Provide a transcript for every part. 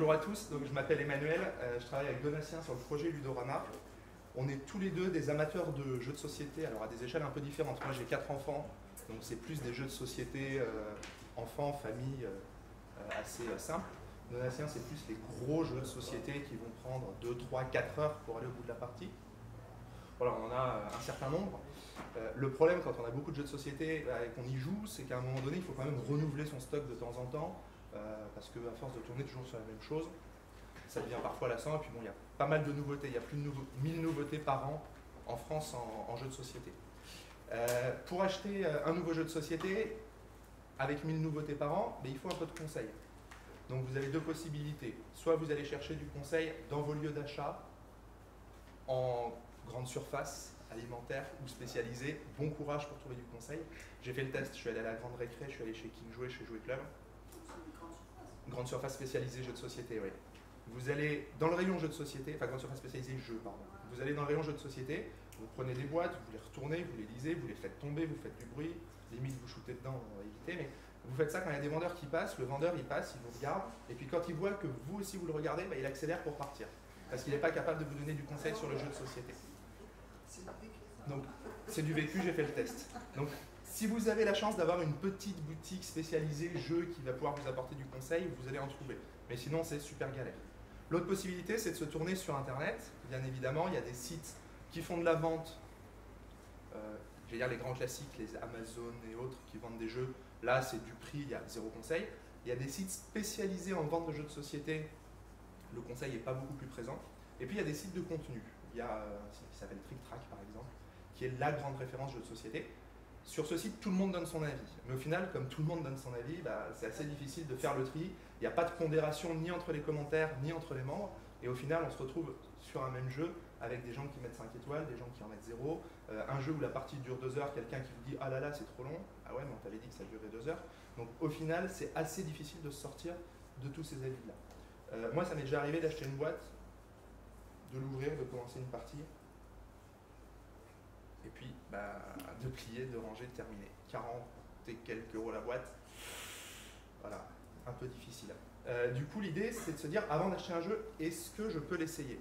Bonjour à tous, donc je m'appelle Emmanuel, je travaille avec Donatien sur le projet Ludorama. On est tous les deux des amateurs de jeux de société, alors à des échelles un peu différentes. Moi j'ai 4 enfants, donc c'est plus des jeux de société enfants, famille, assez simples. Donatien c'est plus les gros jeux de société qui vont prendre 2, 3, 4 heures pour aller au bout de la partie. Voilà, on en a un certain nombre. Le problème quand on a beaucoup de jeux de société et qu'on y joue, c'est qu'à un moment donné, il faut quand même renouveler son stock de temps en temps, parce qu'à force de tourner toujours sur la même chose, ça devient parfois lassant. Et puis bon, il y a pas mal de nouveautés, il y a plus de 1000 nouveautés par an en France en jeux de société. Pour acheter un nouveau jeu de société, avec 1000 nouveautés par an, mais il faut un peu de conseil. Donc vous avez deux possibilités. Soit vous allez chercher du conseil dans vos lieux d'achat, en grande surface, alimentaire ou spécialisée. Bon courage pour trouver du conseil. J'ai fait le test, je suis allé à la grande récré, je suis allé chez King Jouet, chez Jouet Club. Grande surface spécialisée jeux de société, oui. Vous allez dans le rayon jeux de société, enfin grande surface spécialisée jeux, pardon. Vous allez dans le rayon jeux de société, vous prenez des boîtes, vous les retournez, vous les lisez, vous les faites tomber, vous faites du bruit, limite vous shootez dedans, on va éviter, mais vous faites ça quand il y a des vendeurs qui passent, le vendeur il passe, il vous regarde, et puis quand il voit que vous aussi vous le regardez, bah, il accélère pour partir. Parce qu'il n'est pas capable de vous donner du conseil sur le jeu de société. Donc, c'est du vécu, j'ai fait le test. Donc, si vous avez la chance d'avoir une petite boutique spécialisée jeu qui va pouvoir vous apporter du conseil, vous allez en trouver. Mais sinon, c'est super galère. L'autre possibilité, c'est de se tourner sur Internet. Bien évidemment, il y a des sites qui font de la vente. Je vais dire les grands classiques, les Amazon et autres qui vendent des jeux. Là, c'est du prix, il y a zéro conseil. Il y a des sites spécialisés en vente de jeux de société. Le conseil n'est pas beaucoup plus présent. Et puis il y a des sites de contenu. Il y a un site qui s'appelle Trick Track par exemple, qui est la grande référence jeux de société. Sur ce site, tout le monde donne son avis. Mais au final, comme tout le monde donne son avis, bah, c'est assez difficile de faire le tri. Il n'y a pas de pondération ni entre les commentaires, ni entre les membres. Et au final, on se retrouve sur un même jeu avec des gens qui mettent 5 étoiles, des gens qui en mettent 0. Un jeu où la partie dure 2 heures, quelqu'un qui vous dit « Ah là là, c'est trop long ». Ah ouais, mais on t'avait dit que ça durait 2 heures. Donc au final, c'est assez difficile de se sortir de tous ces avis-là. Moi, ça m'est déjà arrivé d'acheter une boîte, de l'ouvrir, de commencer une partie, et puis bah, de plier, de ranger, de terminer. 40 et quelques euros la boîte, voilà, un peu difficile. Du coup, l'idée, c'est de se dire, avant d'acheter un jeu, est-ce que je peux l'essayer?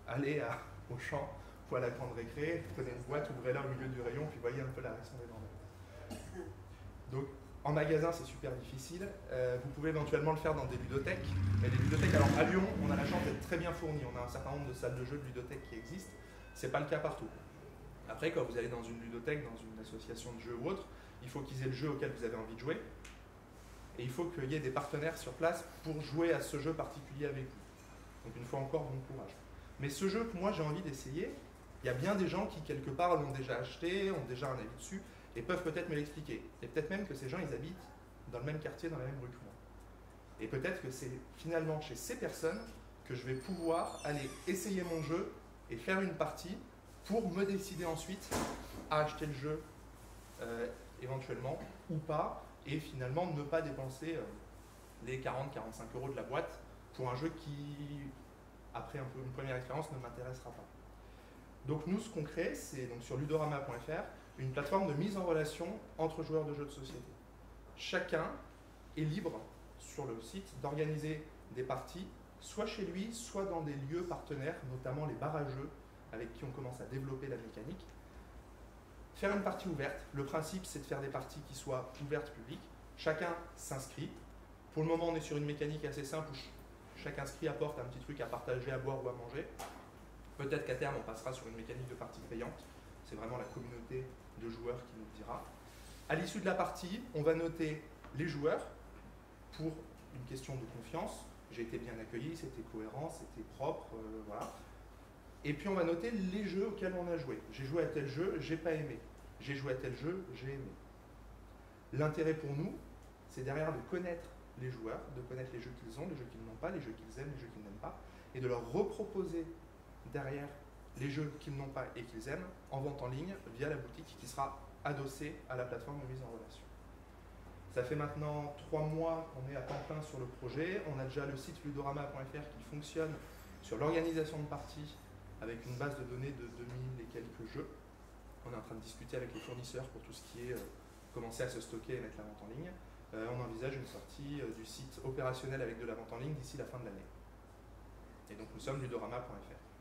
Allez au champ ou à la grande récré, prenez une boîte, ouvrez-la au milieu du rayon, puis voyez un peu la réaction des vendeurs. Donc, en magasin, c'est super difficile. Vous pouvez éventuellement le faire dans des ludothèques. Mais les ludothèques, alors à Lyon, on a la chance d'être très bien fournis. On a un certain nombre de salles de jeux de ludothèques qui existent. Ce n'est pas le cas partout. Après, quand vous allez dans une ludothèque, dans une association de jeux ou autre, il faut qu'ils aient le jeu auquel vous avez envie de jouer. Et il faut qu'il y ait des partenaires sur place pour jouer à ce jeu particulier avec vous. Donc une fois encore, bon courage. Mais ce jeu que moi j'ai envie d'essayer, il y a bien des gens qui quelque part l'ont déjà acheté, ont déjà un avis dessus, et peuvent peut-être me l'expliquer. Et peut-être même que ces gens, ils habitent dans le même quartier, dans la même rue que moi. Et peut-être que c'est finalement chez ces personnes que je vais pouvoir aller essayer mon jeu et faire une partie pour me décider ensuite à acheter le jeu éventuellement ou pas, et finalement ne pas dépenser les 40-45 euros de la boîte pour un jeu qui, après un peu une première expérience, ne m'intéressera pas. Donc nous, ce qu'on crée, c'est donc sur ludorama.fr, une plateforme de mise en relation entre joueurs de jeux de société. Chacun est libre sur le site d'organiser des parties, soit chez lui, soit dans des lieux partenaires, notamment les bars à jeux, avec qui on commence à développer la mécanique. Faire une partie ouverte, le principe c'est de faire des parties qui soient ouvertes publiques. Chacun s'inscrit. Pour le moment, on est sur une mécanique assez simple où chaque inscrit apporte un petit truc à partager, à boire ou à manger. Peut-être qu'à terme, on passera sur une mécanique de partie payante. C'est vraiment la communauté de joueurs qui nous le dira. À l'issue de la partie, on va noter les joueurs pour une question de confiance. J'ai été bien accueilli, c'était cohérent, c'était propre, voilà. Et puis on va noter les jeux auxquels on a joué. J'ai joué à tel jeu, j'ai pas aimé. J'ai joué à tel jeu, j'ai aimé. L'intérêt pour nous, c'est derrière de connaître les joueurs, de connaître les jeux qu'ils ont, les jeux qu'ils n'ont pas, les jeux qu'ils aiment, les jeux qu'ils n'aiment pas, et de leur reproposer derrière les jeux qu'ils n'ont pas et qu'ils aiment en vente en ligne via la boutique qui sera adossée à la plateforme de mise en relation. Ça fait maintenant 3 mois qu'on est à temps plein sur le projet. On a déjà le site ludorama.fr qui fonctionne sur l'organisation de parties avec une base de données de 2000 et quelques jeux. On est en train de discuter avec les fournisseurs pour tout ce qui est commencer à se stocker et mettre la vente en ligne. On envisage une sortie du site opérationnel avec de la vente en ligne d'ici la fin de l'année. Et donc nous sommes ludorama.fr.